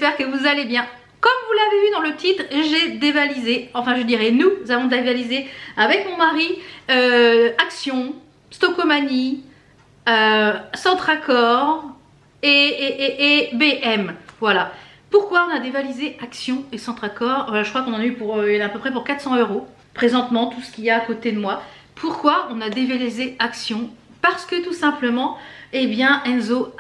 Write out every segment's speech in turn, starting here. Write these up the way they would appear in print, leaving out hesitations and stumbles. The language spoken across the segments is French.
j'espère que vous allez bien. Comme vous l'avez vu dans le titre, j'ai dévalisé, enfin je dirais nous avons dévalisé avec mon mari Action, Stockomanie, Centracor et BM. Voilà. Pourquoi on a dévalisé Action et Centracor? Je crois qu'on en a eu pour à peu près pour 400 € présentement, tout ce qu'il y a à côté de moi. Pourquoi on a dévalisé Action? Parce que tout simplement, eh bien Enzo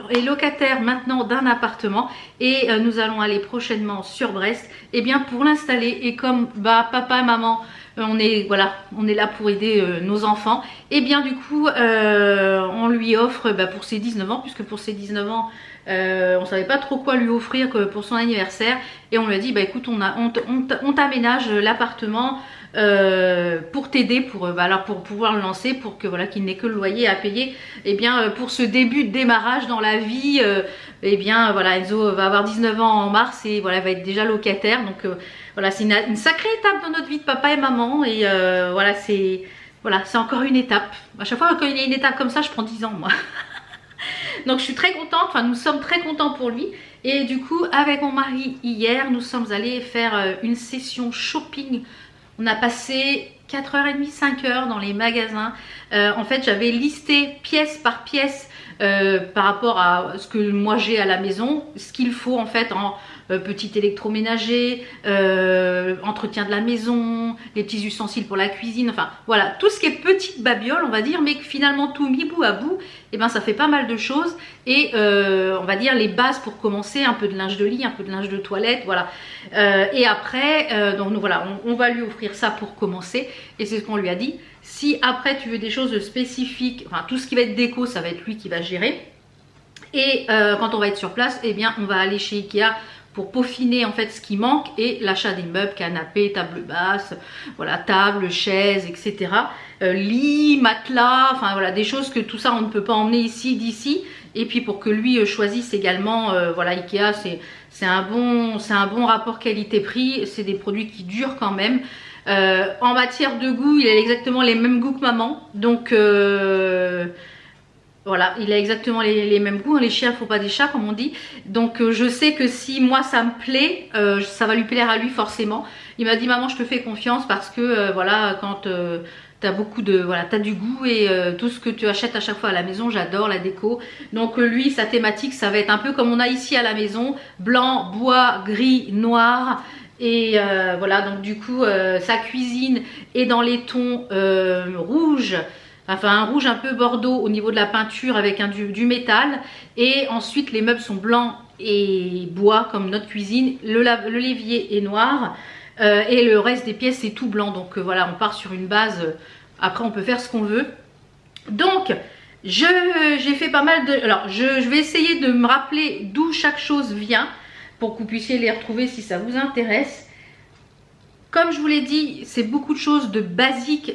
est locataire maintenant d'un appartement et nous allons aller prochainement sur Brest bien pour l'installer. Et comme papa et maman on est là pour aider nos enfants, et bien du coup on lui offre pour ses 19 ans, puisque pour ses 19 ans on savait pas trop quoi lui offrir que pour son anniversaire, et on lui a dit écoute, on t'aménage l'appartement pour t'aider pour pouvoir le lancer, pour que qu'il n'ait que le loyer à payer, pour ce début de démarrage dans la vie. Enzo va avoir 19 ans en mars et va être déjà locataire, donc c'est une sacrée étape dans notre vie de papa et maman, et c'est encore une étape. À chaque fois qu'il y a une étape comme ça, je prends 10 ans moi. Donc je suis très contente, nous sommes très contents pour lui. Et du coup avec mon mari hier, nous sommes allés faire une session shopping. On a passé 4h30, 5h dans les magasins. En fait j'avais listé pièce par pièce par rapport à ce que moi j'ai à la maison, ce qu'il faut en fait en petit électroménager, entretien de la maison, les petits ustensiles pour la cuisine, enfin voilà, tout ce qui est petite babiole on va dire, mais que finalement tout mis bout à bout, ça fait pas mal de choses. Et on va dire les bases pour commencer, un peu de linge de lit, un peu de linge de toilette, voilà. Et après donc voilà, on va lui offrir ça pour commencer, et c'est ce qu'on lui a dit. Si après tu veux des choses spécifiques, enfin tout ce qui va être déco, ça va être lui qui va gérer. Et quand on va être sur place, on va aller chez Ikea pour peaufiner en fait ce qui manque, et l'achat des meubles, canapé, table basse, voilà, table, chaise, etc. Lit, matelas, enfin voilà, des choses que tout ça on ne peut pas emmener d'ici. Et puis pour que lui choisisse également, Ikea c'est un bon rapport qualité-prix, c'est des produits qui durent quand même. En matière de goût, il a exactement les mêmes goûts que maman, donc voilà, il a exactement les mêmes goûts. Les chiens ne font pas des chats comme on dit. Donc je sais que si moi ça me plaît, ça va lui plaire à lui forcément. Il m'a dit maman je te fais confiance parce que quand t'as t'as du goût, et tout ce que tu achètes à chaque fois à la maison, j'adore la déco. Donc lui sa thématique ça va être un peu comme on a ici à la maison, blanc, bois, gris, noir. Et donc du coup sa cuisine est dans les tons rouge, enfin un rouge un peu bordeaux au niveau de la peinture avec du métal. Et ensuite les meubles sont blancs et bois comme notre cuisine, le l'évier est noir, et le reste des pièces c'est tout blanc. Donc on part sur une base, après on peut faire ce qu'on veut. Donc j'ai fait pas mal de... Alors je vais essayer de me rappeler d'où chaque chose vient, pour que vous puissiez les retrouver si ça vous intéresse. Comme je vous l'ai dit, c'est beaucoup de choses de basiques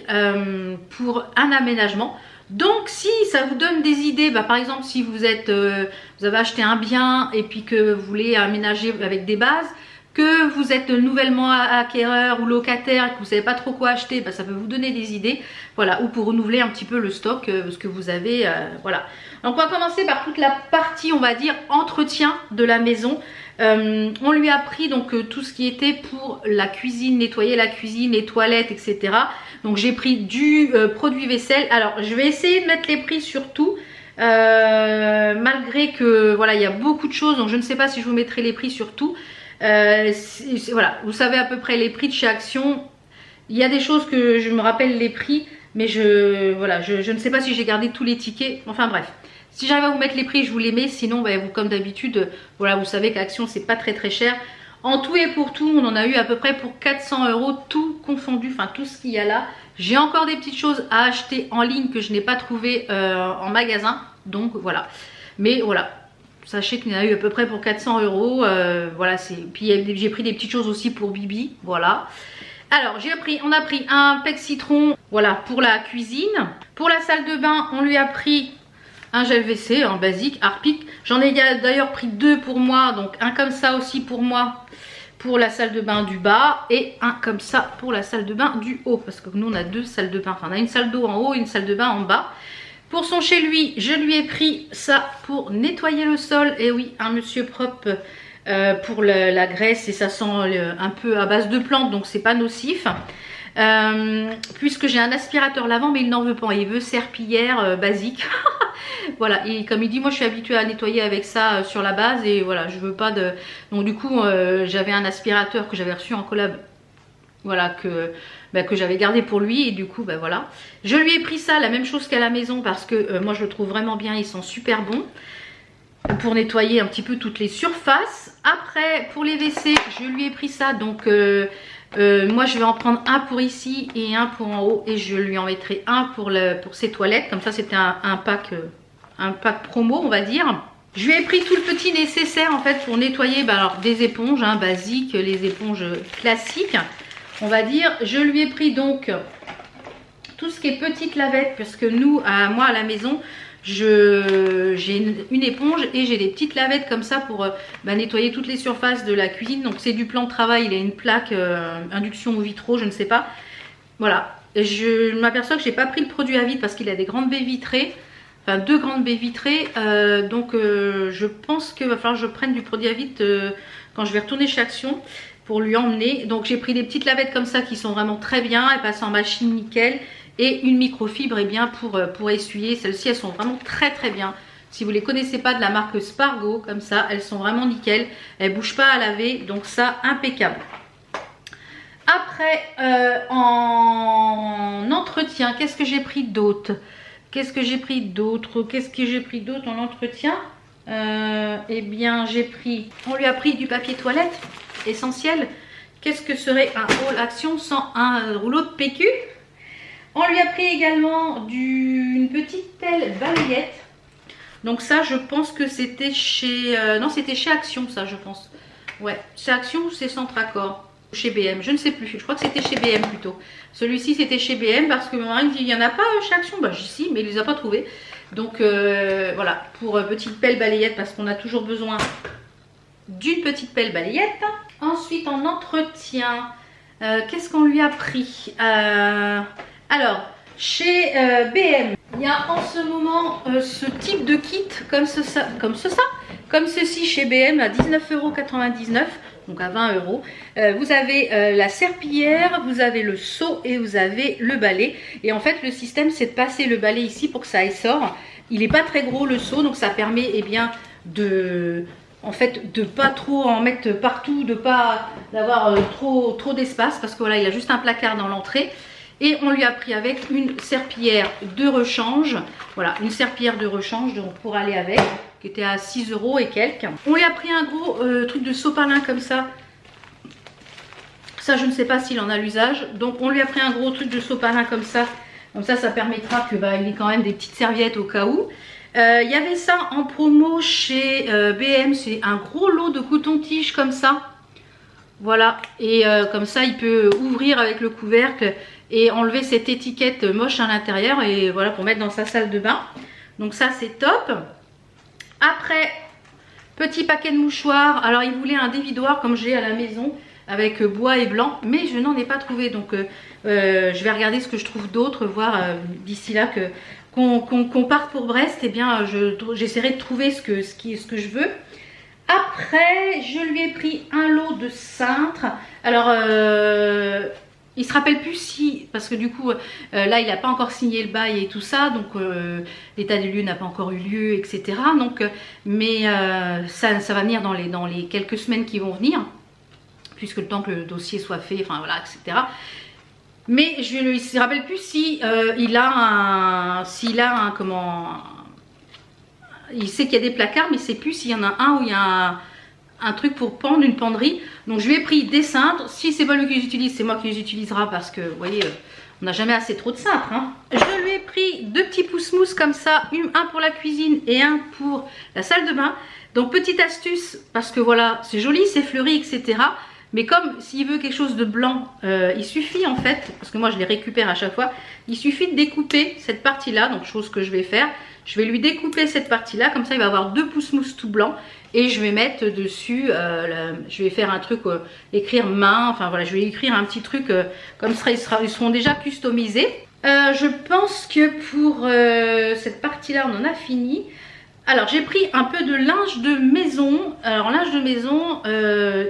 pour un aménagement. Donc si ça vous donne des idées, par exemple si vous avez acheté un bien et puis que vous voulez aménager avec des bases, que vous êtes nouvellement acquéreur ou locataire et que vous ne savez pas trop quoi acheter, ça peut vous donner des idées, voilà, ou pour renouveler un petit peu le stock, ce que vous avez, voilà. Donc on va commencer par toute la partie, on va dire, entretien de la maison. On lui a pris donc tout ce qui était pour la cuisine, nettoyer la cuisine, les toilettes, etc. Donc j'ai pris du produit vaisselle. Alors je vais essayer de mettre les prix sur tout, malgré que il y a beaucoup de choses, donc je ne sais pas si je vous mettrai les prix sur tout. Voilà, vous savez à peu près les prix de chez Action. Il y a des choses que je me rappelle les prix, mais je ne sais pas si j'ai gardé tous les tickets. Enfin bref, si j'arrive à vous mettre les prix, je vous les mets. Sinon, vous, comme d'habitude, vous savez qu'Action c'est pas très cher. En tout et pour tout, on en a eu à peu près pour 400 €, tout confondu, enfin tout ce qu'il y a là. J'ai encore des petites choses à acheter en ligne que je n'ai pas trouvé en magasin, donc voilà. Mais voilà, sachez qu'il y en a eu à peu près pour 400 €. Puis j'ai pris des petites choses aussi pour Bibi, voilà. Alors on a pris un pec citron, voilà, pour la cuisine. Pour la salle de bain, on lui a pris un gel WC, un basique, Harpic. J'en ai d'ailleurs pris 2 pour moi, donc un comme ça aussi pour moi, pour la salle de bain du bas, et un comme ça pour la salle de bain du haut, parce que nous on a 2 salles de bain, enfin on a une salle d'eau en haut et une salle de bain en bas. Pour son chez lui, je lui ai pris ça pour nettoyer le sol, et oui, un monsieur propre pour la graisse et ça sent un peu à base de plantes, donc c'est pas nocif. Puisque j'ai un aspirateur lavant, mais il n'en veut pas, il veut serpillière basique. Voilà, et comme il dit, moi je suis habituée à nettoyer avec ça sur la base et voilà, je veux pas de... Donc du coup, j'avais un aspirateur que j'avais reçu en collab, voilà, que j'avais gardé pour lui et du coup, voilà. Je lui ai pris ça, la même chose qu'à la maison parce que moi je le trouve vraiment bien, ils sont super bons pour nettoyer un petit peu toutes les surfaces. Après, pour les WC, je lui ai pris ça, donc... moi je vais en prendre un pour ici et un pour en haut et je lui en mettrai un pour ses toilettes, comme ça c'était un pack promo on va dire. Je lui ai pris tout le petit nécessaire en fait pour nettoyer alors des éponges basiques, les éponges classiques on va dire. Je lui ai pris donc tout ce qui est petite lavette parce que nous, moi à la maison j'ai une éponge et j'ai des petites lavettes comme ça pour nettoyer toutes les surfaces de la cuisine. Donc c'est du plan de travail, il a une plaque induction au vitraux, je ne sais pas. Voilà, je m'aperçois que j'ai pas pris le produit à vide parce qu'il a des grandes baies vitrées, enfin 2 grandes baies vitrées. Donc je pense qu'il va falloir que je prenne du produit à vide quand je vais retourner chez Action pour lui emmener. Donc j'ai pris des petites lavettes comme ça qui sont vraiment très bien, elles passent en machine nickel. Et une microfibre pour essuyer. Celles-ci elles sont vraiment très très bien. Si vous ne les connaissez pas, de la marque Spargo, comme ça, elles sont vraiment nickel. Elles ne bougent pas à laver, donc ça, impeccable. Après, en entretien, qu'est-ce que j'ai pris d'autre? En entretien? Eh bien, on lui a pris du papier toilette essentiel. Qu'est-ce que serait un haul Action sans un rouleau de PQ? On lui a pris également une petite pelle balayette. Donc ça, je pense que c'était chez... non, c'était chez Action, ça, je pense. Ouais, chez Action ou c'est Centracor? Chez BM, je ne sais plus. Je crois que c'était chez BM plutôt. Celui-ci, c'était chez BM parce que mon mari me dit, il n'y en a pas chez Action. Bah, si, mais il ne les a pas trouvés. Donc, voilà, pour petite pelle balayette parce qu'on a toujours besoin d'une petite pelle balayette. Ensuite, en entretien, qu'est-ce qu'on lui a pris? Alors, chez BM, il y a en ce moment ce type de kit comme ceci chez BM à 19,99 €, donc à 20 €. Vous avez la serpillière, vous avez le seau et vous avez le balai. Et en fait, le système, c'est de passer le balai ici pour que ça essore. Il n'est pas très gros le seau, donc ça permet bien de pas trop en mettre partout, de pas d'avoir trop d'espace parce que voilà, il a juste un placard dans l'entrée. Et on lui a pris avec une serpillière de rechange. Voilà, une serpillière de rechange donc pour aller avec, qui était à 6 € et quelques. On lui a pris un gros truc de sopalin comme ça. Ça, je ne sais pas s'il en a l'usage. Donc, on lui a pris un gros truc de sopalin comme ça. Comme ça permettra qu'il ait quand même des petites serviettes au cas où. Il y avait ça en promo chez BM. C'est un gros lot de coton-tige comme ça. Voilà. Et comme ça, il peut ouvrir avec le couvercle et enlever cette étiquette moche à l'intérieur et voilà, pour mettre dans sa salle de bain. Donc ça, c'est top. Après, petit paquet de mouchoirs. Alors, il voulait un dévidoir comme j'ai à la maison avec bois et blanc, mais je n'en ai pas trouvé. Donc je vais regarder ce que je trouve d'autre, voir d'ici là qu'on parte pour Brest. Et bien j'essaierai de trouver ce que je veux. Après, je lui ai pris un lot de cintres. Alors il se rappelle plus si, parce que du coup là il n'a pas encore signé le bail et tout ça, donc l'état des lieux n'a pas encore eu lieu, etc. Donc mais ça va venir dans les quelques semaines qui vont venir, puisque le temps que le dossier soit fait, enfin voilà, etc. Mais je ne me rappelle plus si il sait qu'il y a des placards, mais il ne sait plus s'il y en a un où il y a un truc pour pendre, une penderie. Donc je lui ai pris des cintres. Si c'est pas lui qui les utilise, c'est moi qui les utilisera parce que vous voyez, on n'a jamais assez trop de cintres, hein. Je lui ai pris 2 petits pousse-mousse comme ça, un pour la cuisine et un pour la salle de bain. Donc petite astuce, parce que voilà, c'est joli, c'est fleuri, etc. Mais comme s'il veut quelque chose de blanc, il suffit en fait, parce que moi je les récupère à chaque fois, il suffit de découper cette partie-là, donc chose que je vais faire. Je vais lui découper cette partie-là, comme ça il va avoir 2 pouces-mousse tout blanc. Et je vais mettre dessus, je vais faire un truc, écrire main, enfin voilà, je vais écrire un petit truc, comme ça ils seront déjà customisés. Je pense que pour cette partie-là, on en a fini. Alors j'ai pris un peu de linge de maison. Alors linge de maison,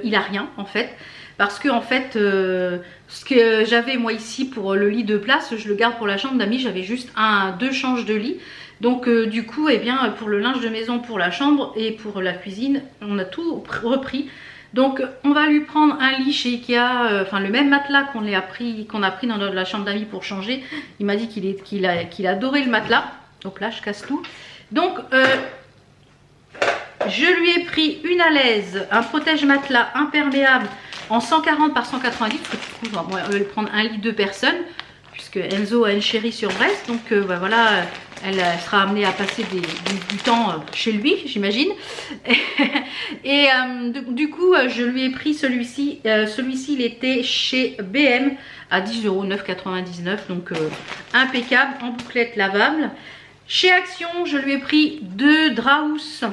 il a rien en fait. Parce que en fait, ce que j'avais moi ici pour le lit de place, je le garde pour la chambre d'amis. J'avais juste deux changes de lit. Donc du coup, eh bien, pour le linge de maison, pour la chambre et pour la cuisine, on a tout repris. Donc on va lui prendre un lit chez Ikea, enfin le même matelas qu'on a pris dans la chambre d'amis pour changer. Il m'a dit qu'il adorait le matelas. Donc là, je casse tout. Donc je lui ai pris une alaise, un protège-matelas imperméable en 140 par 190. Parce que du coup, on va lui prendre un lit de personnes. Puisque Enzo a une chérie sur Brest, donc bah voilà, elle sera amenée à passer du temps chez lui, j'imagine. Et du coup, je lui ai pris celui-ci. Celui-ci, il était chez BM à 10 €, 9,99 €, donc impeccable, en bouclette lavable. Chez Action, je lui ai pris 2 draps.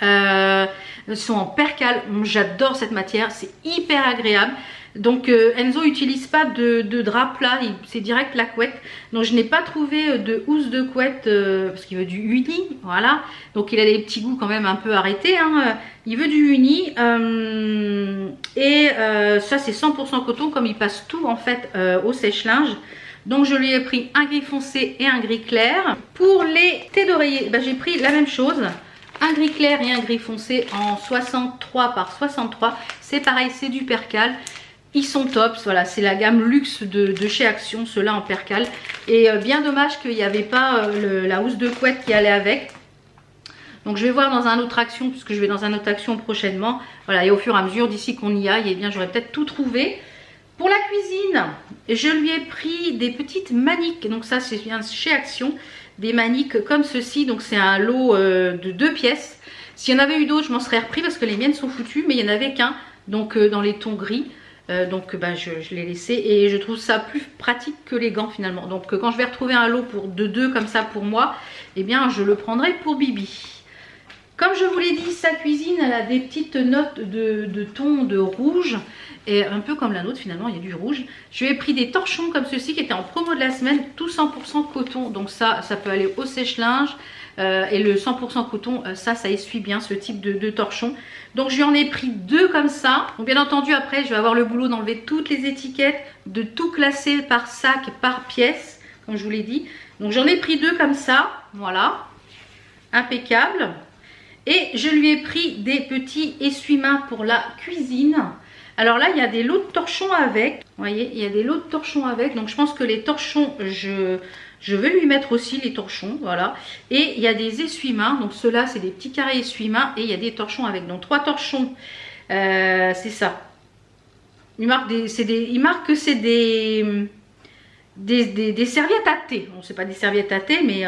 Ils sont en percale. J'adore cette matière, c'est hyper agréable. Donc Enzo n'utilise pas de drap plat, c'est direct la couette. Donc je n'ai pas trouvé de housse de couette parce qu'il veut du uni, voilà. Donc il a des petits goûts quand même un peu arrêtés, hein. Il veut du uni ça c'est 100% coton, comme il passe tout en fait au sèche-linge. Donc je lui ai pris un gris foncé et un gris clair. Pour les têtes d'oreiller, bah, j'ai pris la même chose. Un gris clair et un gris foncé en 63 par 63. C'est pareil, c'est du percale. Ils sont tops, voilà, c'est la gamme luxe de chez Action, ceux-là en percale. Et bien dommage qu'il n'y avait pas la housse de couette qui allait avec. Donc je vais voir dans un autre Action, puisque je vais dans un autre Action prochainement. Voilà, et au fur et à mesure, d'ici qu'on y aille, eh bien j'aurai peut-être tout trouvé. Pour la cuisine, je lui ai pris des petites maniques. Donc ça, c'est bien chez Action. Des maniques comme ceci. Donc c'est un lot de 2 pièces. S'il y en avait eu d'autres, je m'en serais repris parce que les miennes sont foutues. Mais il n'y en avait qu'un, donc dans les tons gris. Donc bah, je l'ai laissé et je trouve ça plus pratique que les gants finalement. Donc quand je vais retrouver un lot de 2 comme ça pour moi, eh bien je le prendrai pour Bibi. Comme je vous l'ai dit, sa cuisine, elle a des petites notes de ton de rouge. Et un peu comme la nôtre finalement, il y a du rouge. Je lui ai pris des torchons comme ceci qui étaient en promo de la semaine, tout 100% coton. Donc ça peut aller au sèche-linge. Et le 100% coton, ça essuie bien ce type de torchon. Donc je lui en ai pris 2 comme ça. Donc bien entendu après je vais avoir le boulot d'enlever toutes les étiquettes, de tout classer par sac, par pièce, comme je vous l'ai dit. Donc j'en ai pris 2 comme ça, voilà, impeccable. Et je lui ai pris des petits essuie-mains pour la cuisine. Alors là il y a des lots de torchons avec, vous voyez, il y a des lots de torchons avec. Donc je pense que les torchons, je vais lui mettre aussi les torchons, voilà. Et il y a des essuie-mains, donc ceux-là c'est des petits carrés essuie-mains et il y a des torchons avec. Donc 3 torchons, c'est ça. Il marque que c'est des serviettes à thé. Bon, c'est pas des serviettes à thé, mais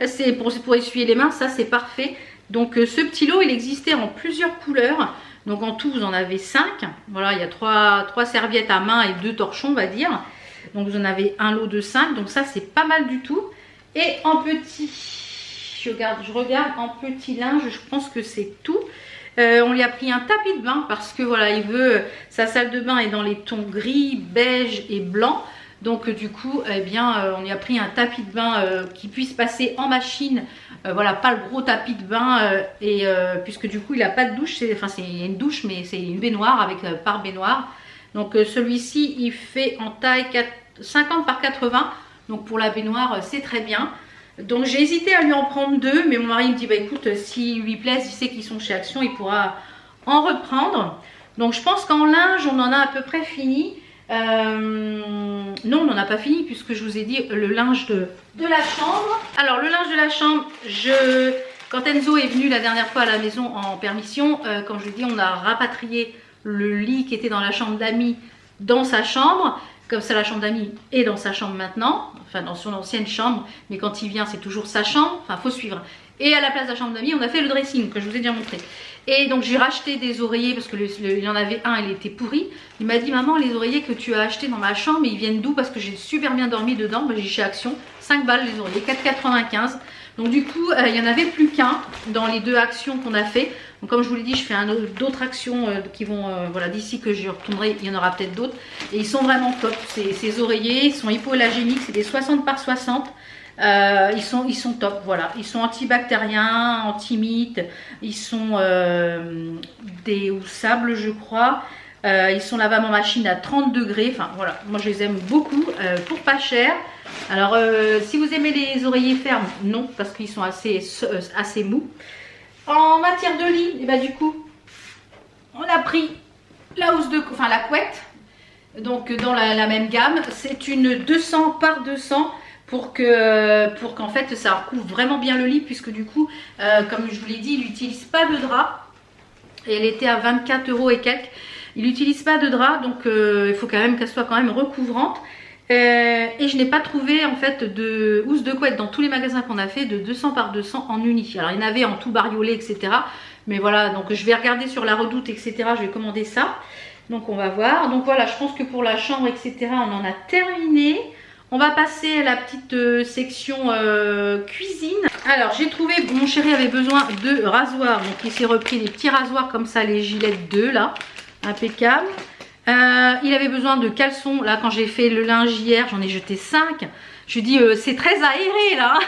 c'est pour essuyer les mains, ça c'est parfait. Donc ce petit lot, il existait en plusieurs couleurs. Donc en tout, vous en avez 5. Voilà, il y a 3 serviettes à main et 2 torchons, on va dire. Donc vous en avez un lot de 5, donc ça c'est pas mal du tout. Et en petit, je regarde en petit linge, je pense que c'est tout. On lui a pris un tapis de bain parce que voilà, il veut, sa salle de bain est dans les tons gris, beige et blanc. Donc du coup, eh bien, on lui a pris un tapis de bain qui puisse passer en machine. Voilà, pas le gros tapis de bain. Puisque du coup, il n'a pas de douche. Enfin, c'est une douche, mais c'est une baignoire avec par baignoire. Donc celui-ci, il fait en taille 50 par 80. Donc pour la baignoire, c'est très bien. Donc j'ai hésité à lui en prendre 2. Mais mon mari me dit, bah écoute, s'il lui plaise, il sait qu'ils sont chez Action, il pourra en reprendre. Donc je pense qu'en linge, on en a à peu près fini. Non, on n'en a pas fini puisque je vous ai dit le linge de la chambre. Alors le linge de la chambre, quand Enzo est venu la dernière fois à la maison en permission, comme je vous dis, on a rapatrié le lit qui était dans la chambre d'amis dans sa chambre. Comme ça, la chambre d'amis est dans sa chambre maintenant, enfin dans son ancienne chambre, mais quand il vient c'est toujours sa chambre, enfin faut suivre. Et à la place de la chambre d'amis, on a fait le dressing que je vous ai déjà montré. Et donc j'ai racheté des oreillers parce que il y en avait un, il était pourri. Il m'a dit, maman, les oreillers que tu as achetés dans ma chambre, ils viennent d'où? Parce que j'ai super bien dormi dedans. J'ai chez Action, 5 balles les oreillers, 4,95. Donc du coup, il n'y en avait plus qu'un dans les 2 actions qu'on a fait. Donc comme je vous l'ai dit, je fais d'autres actions qui vont, voilà, d'ici que je retournerai, il y en aura peut-être d'autres. Et ils sont vraiment top, ces oreillers, ils sont hypoallergéniques, c'est des 60 par 60. Ils sont top, voilà. Ils sont antibactériens, anti-mites, ils sont des ou sable, je crois. Ils sont lavables en machine à 30 degrés. Enfin voilà, moi je les aime beaucoup pour pas cher. Alors si vous aimez les oreillers fermes, non, parce qu'ils sont assez mous. En matière de lit, et bah du coup, on a pris la couette. Donc dans la même gamme, c'est une 200 par 200 pour qu'en fait ça recouvre vraiment bien le lit, puisque du coup, comme je vous l'ai dit, il n'utilise pas de drap. Et elle était à 24 € et quelques. Il n'utilise pas de drap, donc il faut quand même qu'elle soit quand même recouvrante. Et je n'ai pas trouvé en fait de housse de couette dans tous les magasins qu'on a fait de 200 par 200 en uni. Alors il y en avait en tout bariolé, etc. Mais voilà, donc je vais regarder sur la Redoute, etc. Je vais commander ça. Donc on va voir. Donc voilà, je pense que pour la chambre, etc. on en a terminé. On va passer à la petite section cuisine. Alors j'ai trouvé, mon chéri avait besoin de rasoirs. Donc il s'est repris des petits rasoirs comme ça, les Gillette 2 là. Impeccable. Il avait besoin de caleçons. Là quand j'ai fait le linge hier, j'en ai jeté 5. Je lui dis c'est très aéré là.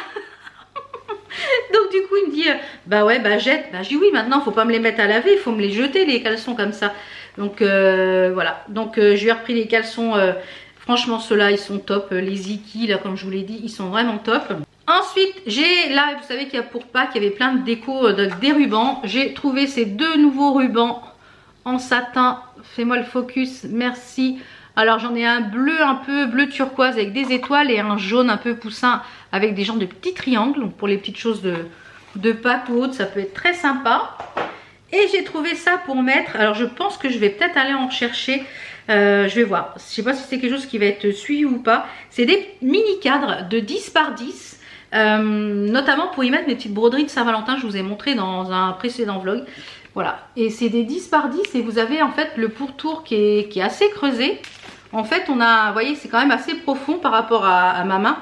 Donc du coup il me dit bah ouais bah jette. Bah je dis oui, maintenant faut pas me les mettre à laver, il faut me les jeter les caleçons comme ça. Donc voilà. Donc je lui ai repris les caleçons. Franchement ceux-là ils sont top. Les Ziki là comme je vous l'ai dit, ils sont vraiment top. Ensuite j'ai là, vous savez qu'il y a pour Pâques, il y avait plein de déco, des rubans. J'ai trouvé ces deux nouveaux rubans en satin. Fais-moi le focus, merci. Alors j'en ai un bleu, un peu bleu turquoise avec des étoiles, et un jaune un peu poussin avec des genres de petits triangles. Donc pour les petites choses de Pâques ou autre, ça peut être très sympa. Et j'ai trouvé ça pour mettre, alors je pense que je vais peut-être aller en chercher, je vais voir. Je ne sais pas si c'est quelque chose qui va être suivi ou pas. C'est des mini cadres de 10 par 10, notamment pour y mettre mes petites broderies de Saint-Valentin. Je vous ai montré dans un précédent vlog. Voilà, et c'est des 10 par 10 et vous avez en fait le pourtour qui est assez creusé. En fait on a, vous voyez, c'est quand même assez profond par rapport à ma main.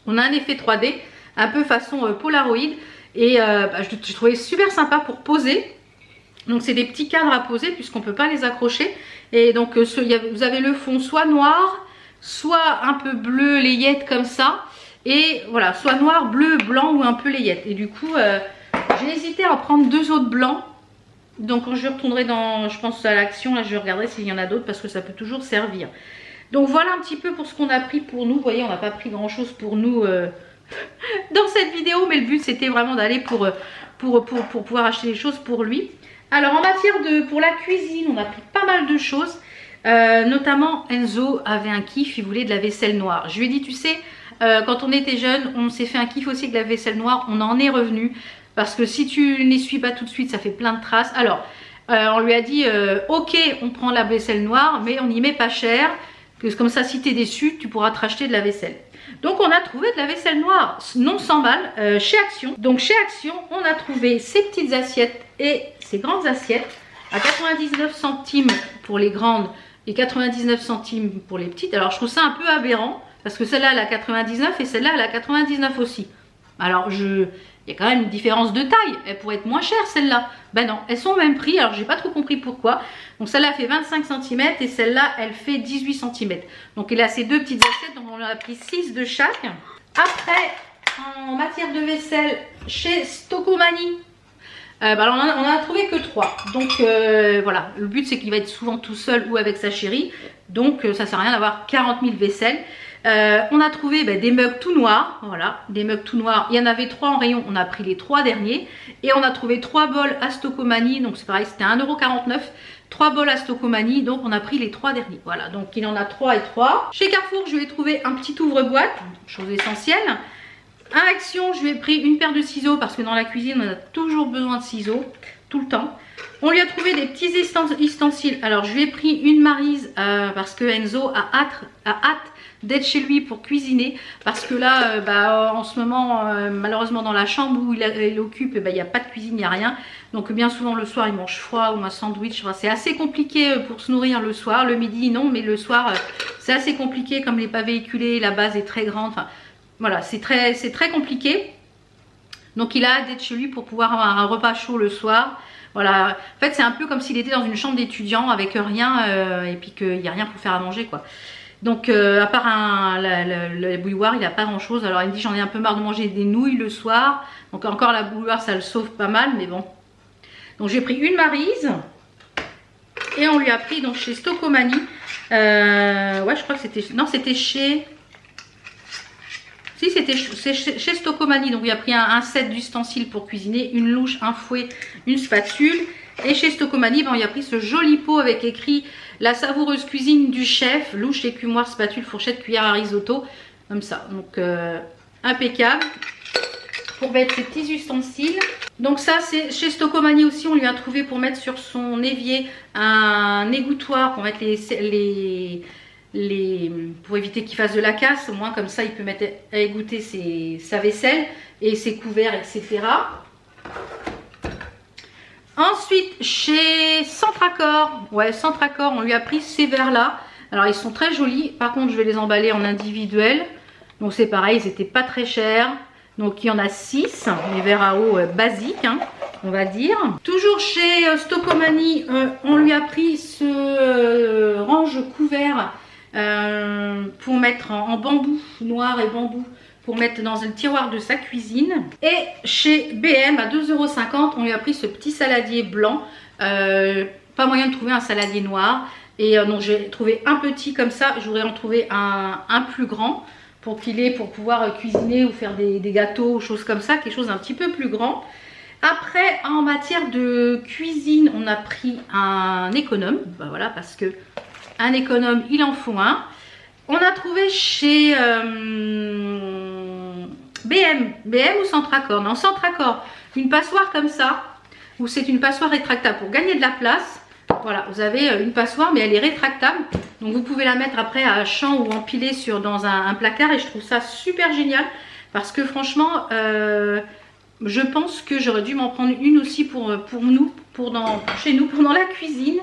On a un effet 3D, un peu façon Polaroid. Et je trouvais super sympa pour poser. Donc c'est des petits cadres à poser puisqu'on ne peut pas les accrocher. Et donc vous avez le fond soit noir, soit un peu bleu layette comme ça. Et voilà, soit noir, bleu, blanc ou un peu layette. Et du coup j'ai hésité à en prendre deux autres blancs. Donc quand je retournerai dans, je pense à l'action, là je regarderai s'il y en a d'autres parce que ça peut toujours servir. Donc voilà un petit peu pour ce qu'on a pris pour nous. Vous voyez, on n'a pas pris grand chose pour nous dans cette vidéo, mais le but c'était vraiment d'aller pour pouvoir acheter des choses pour lui. Alors en matière pour la cuisine, on a pris pas mal de choses. Notamment Enzo avait un kiff, il voulait de la vaisselle noire. Je lui ai dit, tu sais, quand on était jeune, on s'est fait un kiff aussi de la vaisselle noire, on en est revenu. Parce que si tu n'essuies pas tout de suite, ça fait plein de traces. Alors, on lui a dit, ok, on prend la vaisselle noire, mais on n'y met pas cher. Comme ça, si tu es déçu, tu pourras te racheter de la vaisselle. Donc, on a trouvé de la vaisselle noire, non 100 balles, chez Action. Donc, chez Action, on a trouvé ces petites assiettes et ces grandes assiettes à 99 centimes pour les grandes et 99 centimes pour les petites. Alors, je trouve ça un peu aberrant parce que celle-là, elle a 99 et celle-là, elle a 99 aussi. Alors, il y a quand même une différence de taille. Elle pourrait être moins chère celle-là. Ben non, elles sont au même prix. Alors j'ai pas trop compris pourquoi. Donc celle-là fait 25 cm et celle-là elle fait 18 cm. Donc il a ces deux petites assiettes. Donc on en a pris 6 de chaque. Après, en matière de vaisselle, chez Stocomanie, alors on en a trouvé que 3. Donc voilà, le but c'est qu'il va être souvent tout seul ou avec sa chérie. Donc ça sert à rien d'avoir 40 000 vaisselles. On a trouvé des mugs tout noirs, voilà, des mugs tout noirs. Il y en avait 3 en rayon, on a pris les 3 derniers. Et on a trouvé 3 bols à Stocomanie, donc c'est pareil, c'était 1,49 €. 3 bols à Stocomanie, donc on a pris les 3 derniers. Voilà, donc il en a 3 et 3. Chez Carrefour, je lui ai trouvé un petit ouvre-boîte, chose essentielle. À Action, je lui ai pris une paire de ciseaux parce que dans la cuisine, on a toujours besoin de ciseaux, tout le temps. On lui a trouvé des petits ustensiles. Alors, je lui ai pris une Maryse parce que Enzo a hâte d'être chez lui pour cuisiner, parce que là en ce moment malheureusement dans la chambre où il occupe, il n'y a pas de cuisine, il n'y a rien, donc bien souvent le soir il mange froid ou un sandwich. Enfin, c'est assez compliqué pour se nourrir le soir. Le midi non, mais le soir c'est assez compliqué, comme il n'est pas véhiculé, la base est très grande, enfin voilà, c'est très compliqué. Donc il a hâte d'être chez lui pour pouvoir avoir un repas chaud le soir. Voilà, en fait c'est un peu comme s'il était dans une chambre d'étudiant avec rien et puis qu'il n'y a rien pour faire à manger quoi. Donc à part le bouilloire, il n'a pas grand chose. Alors il me dit j'en ai un peu marre de manger des nouilles le soir. Donc encore la bouilloire ça le sauve pas mal, mais bon. Donc j'ai pris une Maryse. Et on lui a pris donc chez Stocomanie. Ouais je crois que c'était... Non c'était chez... Si c'était chez Stocomanie. Donc il a pris un set d'ustensiles pour cuisiner. Une louche, un fouet, une spatule. Et chez Stocomanie, ben, il a pris ce joli pot avec écrit la savoureuse cuisine du chef, louche, écumoire, spatule, fourchette, cuillère à risotto, comme ça. Donc impeccable pour mettre ces petits ustensiles. Donc ça c'est chez Stocomanie aussi, on lui a trouvé pour mettre sur son évier un égouttoir pour mettre pour éviter qu'il fasse de la casse. Au moins comme ça il peut mettre à égoutter sa vaisselle et ses couverts, etc. Ensuite, chez Centracor, ouais, Centracor, on lui a pris ces verres-là. Alors, ils sont très jolis. Par contre, je vais les emballer en individuel. Donc, c'est pareil, ils n'étaient pas très chers. Donc, il y en a 6, les verres à eau basiques, hein, on va dire. Toujours chez Stocomanie, on lui a pris ce range couvert pour mettre en bambou noir et bambou, pour mettre dans un tiroir de sa cuisine. Et chez BM à 2,50 €, on lui a pris ce petit saladier blanc. Pas moyen de trouver un saladier noir. Et donc j'ai trouvé un petit comme ça. Je voudrais en trouver un plus grand pour qu'il ait pour pouvoir cuisiner ou faire des gâteaux ou choses comme ça. Quelque chose un petit peu plus grand. Après, en matière de cuisine, on a pris un économe. Ben voilà, parce que un économe, il en faut un. On a trouvé chez BM ou Centracor, non Centracor, une passoire comme ça, où c'est une passoire rétractable pour gagner de la place. Voilà, vous avez une passoire mais elle est rétractable, donc vous pouvez la mettre après à champ ou empiler dans un placard, et je trouve ça super génial parce que franchement je pense que j'aurais dû m'en prendre une aussi pour nous, chez nous, pour dans la cuisine.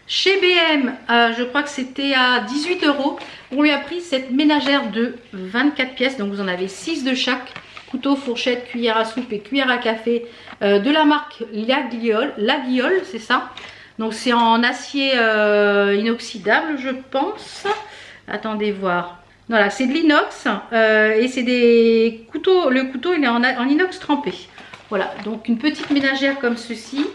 Chez BM, je crois que c'était à 18 €. On lui a pris cette ménagère de 24 pièces. Donc vous en avez 6 de chaque. Couteau, fourchette, cuillère à soupe et cuillère à café. De la marque La Guiole, c'est ça. Donc c'est en acier inoxydable, je pense. Attendez voir. Voilà, c'est de l'inox. Et c'est des couteaux. Le couteau, il est en inox trempé. Voilà, donc une petite ménagère comme ceci.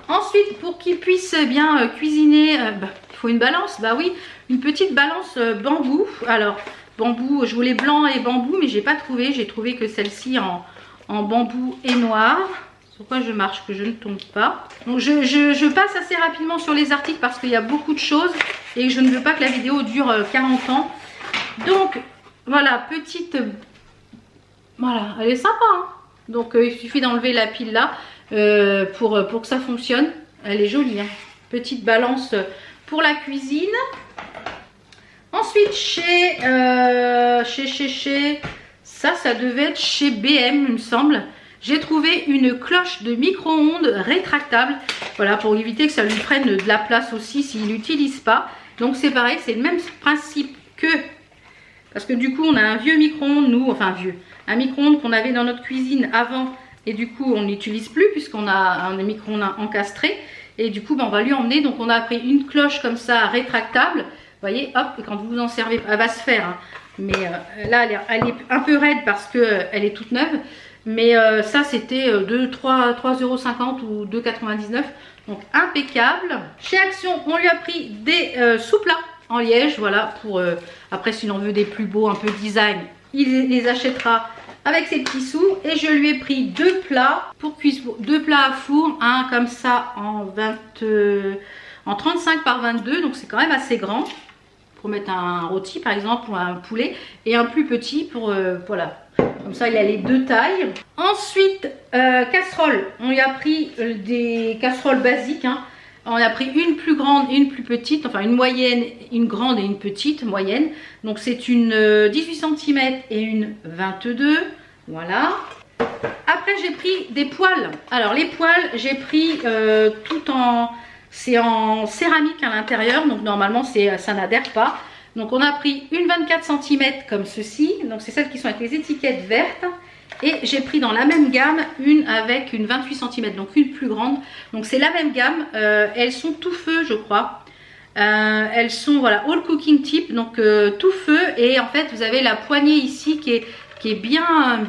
Ensuite, pour qu'il puisse bien cuisiner, il faut une balance. Bah oui, une petite balance bambou. Alors, bambou, je voulais blanc et bambou, mais j'ai pas trouvé. J'ai trouvé que celle-ci en bambou et noir. Pourquoi je marche, que je ne tombe pas. Donc, je passe assez rapidement sur les articles parce qu'il y a beaucoup de choses et que je ne veux pas que la vidéo dure 40 ans. Donc, voilà, petite... Voilà, elle est sympa, hein. Donc il suffit d'enlever la pile là pour que ça fonctionne. Elle est jolie, hein. Petite balance pour la cuisine. Ensuite ça devait être chez BM il me semble. J'ai trouvé une cloche de micro-ondes rétractable. Voilà, pour éviter que ça lui prenne de la place aussi s'il l'utilise pas. Donc c'est pareil, c'est le même principe que... Parce que du coup on a un vieux micro-ondes, nous, enfin vieux. Un micro-ondes qu'on avait dans notre cuisine avant et du coup on n'utilise plus puisqu'on a un micro-ondes encastré, et du coup on va lui emmener. Donc on a pris une cloche comme ça rétractable, vous voyez, hop, et quand vous vous en servez, elle va se faire, hein. Mais là elle est un peu raide parce qu'elle est toute neuve, mais ça c'était 3,50 € ou 2,99 €, donc impeccable. Chez Action on lui a pris des sous-plats en liège, voilà, pour après s'il en veut des plus beaux, un peu design, il les achètera avec ses petits sous. Et je lui ai pris 2 plats pour cuisson, 2 plats à four, un comme ça en 35 par 22, donc c'est quand même assez grand pour mettre un rôti par exemple ou un poulet, et un plus petit pour voilà, comme ça il a les 2 tailles. Ensuite casserole, on lui a pris des casseroles basiques, hein. On a pris une plus grande et une plus petite, enfin une moyenne, une grande et une petite moyenne. Donc c'est une 18 cm et une 22. Voilà. Après j'ai pris des poêles. Alors les poêles, j'ai pris c'est en céramique à l'intérieur. Donc normalement ça n'adhère pas. Donc on a pris une 24 cm comme ceci. Donc c'est celles qui sont avec les étiquettes vertes. Et j'ai pris dans la même gamme une avec une 28 cm, donc une plus grande. Donc c'est la même gamme, elles sont tout feu je crois. Elles sont voilà all cooking type, donc tout feu, et en fait vous avez la poignée ici qui est bien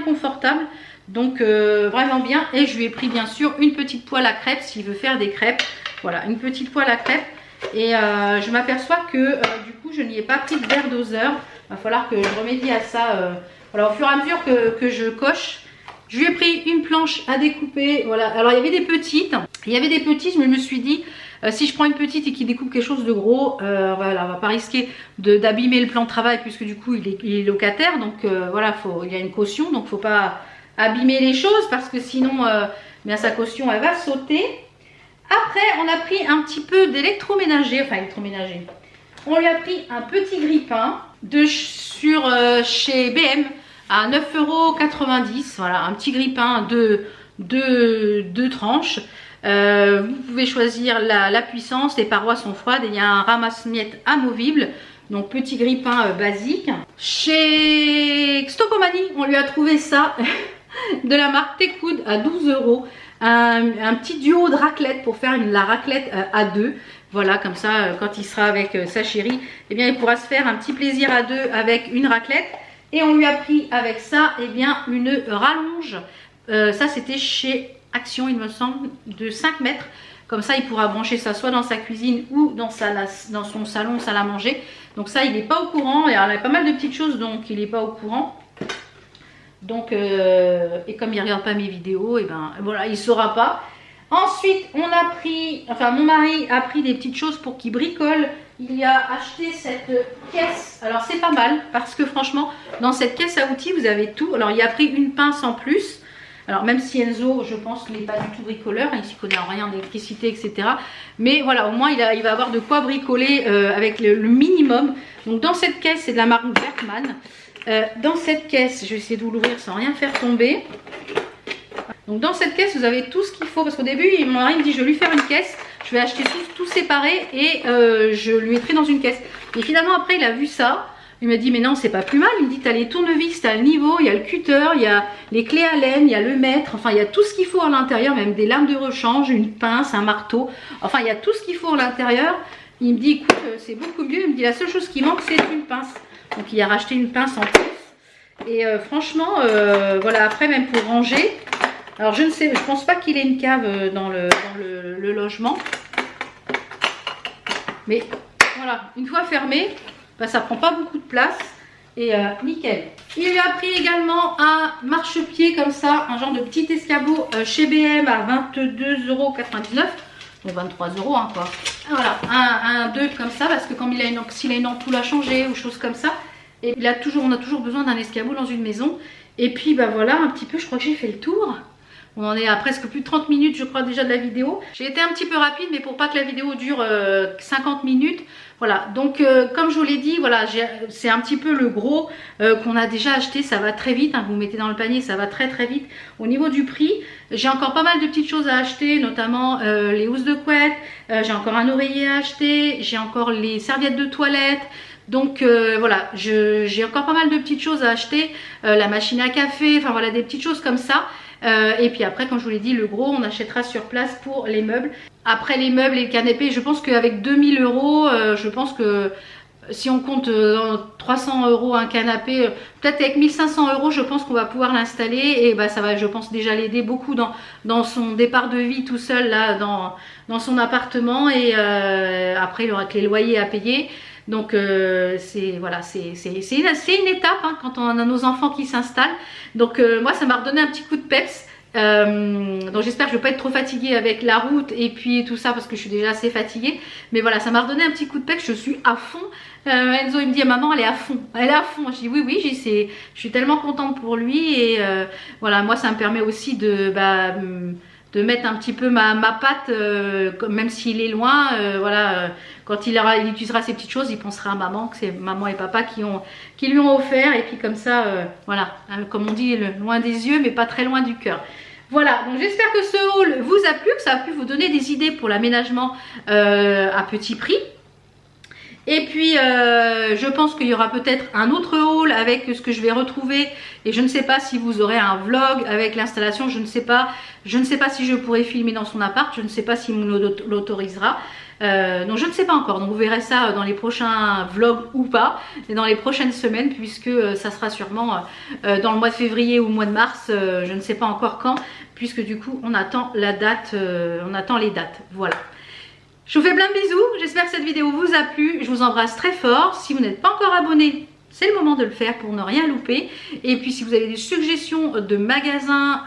confortable, donc vraiment bien. Et je lui ai pris bien sûr une petite poêle à crêpes s'il veut faire des crêpes. Voilà, une petite poêle à crêpes. Et je m'aperçois que du coup je n'y ai pas pris de verre doseur. Il va falloir que je remédie à ça voilà, au fur et à mesure que je coche. Je lui ai pris une planche à découper. Voilà, alors il y avait des petites. Je me suis dit si je prends une petite et qu'il découpe quelque chose de gros, voilà, on va pas risquer d'abîmer le plan de travail, puisque du coup il est locataire. Donc voilà, il y a une caution, donc faut pas abîmer les choses, parce que sinon bien, sa caution elle va sauter. Après on a pris un petit peu d'électroménager, on lui a pris un petit grille-pain chez BM à 9,90 €. Voilà, un petit grille-pain de deux tranches. Vous pouvez choisir la puissance, les parois sont froides et il y a un ramasse-miettes amovible. Donc petit grille-pain basique. Chez Stokomani, on lui a trouvé ça de la marque Tekoud à 12 €. Un petit duo de raclette pour faire la raclette à deux. Voilà, comme ça quand il sera avec sa chérie, eh bien il pourra se faire un petit plaisir à deux avec une raclette. Et on lui a pris avec ça eh bien une rallonge. Ça c'était chez Action, il me semble, de 5 mètres. Comme ça il pourra brancher ça soit dans sa cuisine ou dans son salon, salle à manger. Donc ça il n'est pas au courant. Il y a pas mal de petites choses donc il n'est pas au courant. Donc et comme il ne regarde pas mes vidéos, et ben voilà, il ne saura pas. Ensuite on a pris, enfin mon mari a pris des petites choses pour qu'il bricole. Il a acheté cette caisse. Alors c'est pas mal parce que franchement dans cette caisse à outils vous avez tout. Alors il a pris une pince en plus. Alors même si Enzo, je pense qu'il n'est pas du tout bricoleur, il ne s'y connaît en rien d'électricité, etc. Mais voilà, au moins il va avoir de quoi bricoler avec le minimum. Donc dans cette caisse, c'est de la marque Berkman. Dans cette caisse, je vais essayer de vous l'ouvrir sans rien faire tomber. Donc dans cette caisse, vous avez tout ce qu'il faut. Parce qu'au début, mon mari me dit, je vais lui faire une caisse. Je vais acheter tout séparé et je lui mettrai dans une caisse. Et finalement, après, il a vu ça. Il m'a dit, mais non, c'est pas plus mal. Il me dit, tu as les tournevis, tu as le niveau, il y a le cutter, il y a les clés à laine, il y a le mètre. Enfin, il y a tout ce qu'il faut à l'intérieur, même des lames de rechange, une pince, un marteau. Enfin, il y a tout ce qu'il faut à l'intérieur. Il me dit, écoute, c'est beaucoup mieux. Il me dit, la seule chose qui manque, c'est une pince. Donc, il a racheté une pince en plus. Et franchement, voilà, après, même pour ranger. Alors, je ne sais, je pense pas qu'il ait une cave dans le logement. Mais voilà, une fois fermé, bah, ça prend pas beaucoup de place et nickel. Il lui a pris également un marchepied comme ça, un genre de petit escabeau chez BM à 22,99 €, donc 23 € hein, quoi. Voilà, un 2 comme ça parce que comme s'il a une ampoule à changer ou chose comme ça, et on a toujours besoin d'un escabeau dans une maison. Et puis bah voilà, un petit peu, je crois que j'ai fait le tour. On en est à presque plus de 30 minutes je crois déjà de la vidéo. J'ai été un petit peu rapide mais pour pas que la vidéo dure 50 minutes. Voilà, donc comme je vous l'ai dit, voilà, c'est un petit peu le gros qu'on a déjà acheté. Ça va très vite, hein, vous mettez dans le panier, ça va très vite. Au niveau du prix, j'ai encore pas mal de petites choses à acheter, notamment les housses de couette. J'ai encore un oreiller à acheter, j'ai encore les serviettes de toilette. Donc voilà, j'ai encore pas mal de petites choses à acheter. La machine à café, enfin voilà, des petites choses comme ça. Et puis après, comme je vous l'ai dit, le gros on achètera sur place pour les meubles. Après les meubles et le canapé, je pense qu'avec 2000 €, je pense que si on compte 300 € un canapé, peut-être avec 1500 €, je pense qu'on va pouvoir l'installer. Et bah ça va, je pense, déjà l'aider beaucoup dans son départ de vie tout seul là dans son appartement. Et après il aura que les loyers à payer. Donc voilà, c'est une étape hein, quand on a nos enfants qui s'installent. Donc moi ça m'a redonné un petit coup de peps. Donc j'espère que je ne vais pas être trop fatiguée avec la route et puis tout ça parce que je suis déjà assez fatiguée. Mais voilà, ça m'a redonné un petit coup de peps, je suis à fond. Enzo il me dit maman elle est à fond, elle est à fond. Je dis oui, je suis tellement contente pour lui. Et voilà, moi ça me permet aussi de mettre un petit peu ma patte, même s'il est loin, voilà, quand il utilisera ces petites choses, il pensera à maman, que c'est maman et papa qui lui ont offert. Et puis comme ça, voilà, comme on dit, loin des yeux mais pas très loin du cœur. Voilà, donc j'espère que ce haul vous a plu, que ça a pu vous donner des idées pour l'aménagement à petit prix. Et puis je pense qu'il y aura peut-être un autre haul avec ce que je vais retrouver. Et je ne sais pas si vous aurez un vlog avec l'installation, je ne sais pas si je pourrai filmer dans son appart, je ne sais pas s'il me l'autorisera. Donc je ne sais pas encore, donc vous verrez ça dans les prochains vlogs ou pas, et dans les prochaines semaines, puisque ça sera sûrement dans le mois de février ou le mois de mars, je ne sais pas encore quand, puisque du coup on attend la date, on attend les dates, voilà. Je vous fais plein de bisous, j'espère que cette vidéo vous a plu, je vous embrasse très fort. Si vous n'êtes pas encore abonné, c'est le moment de le faire pour ne rien louper. Et puis si vous avez des suggestions de magasins,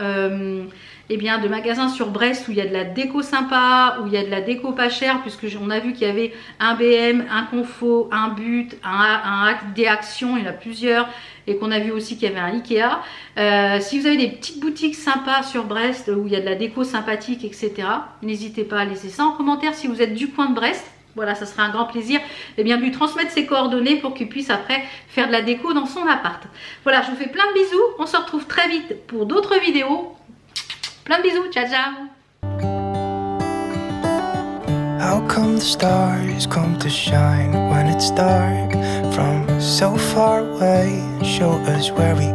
eh bien de magasins sur Brest où il y a de la déco sympa, où il y a de la déco pas chère, puisque on a vu qu'il y avait un BM, un Confo, un But, des Actions, il y en a plusieurs, et qu'on a vu aussi qu'il y avait un Ikea. Si vous avez des petites boutiques sympas sur Brest où il y a de la déco sympathique, etc., n'hésitez pas à laisser ça en commentaire si vous êtes du coin de Brest. Voilà, ça sera un grand plaisir et bien de lui transmettre ses coordonnées pour qu'il puisse après faire de la déco dans son appart. Voilà, je vous fais plein de bisous. On se retrouve très vite pour d'autres vidéos. Plein de bisous, ciao ciao. How come the stars come to shine when it's dark from so far away and show us where we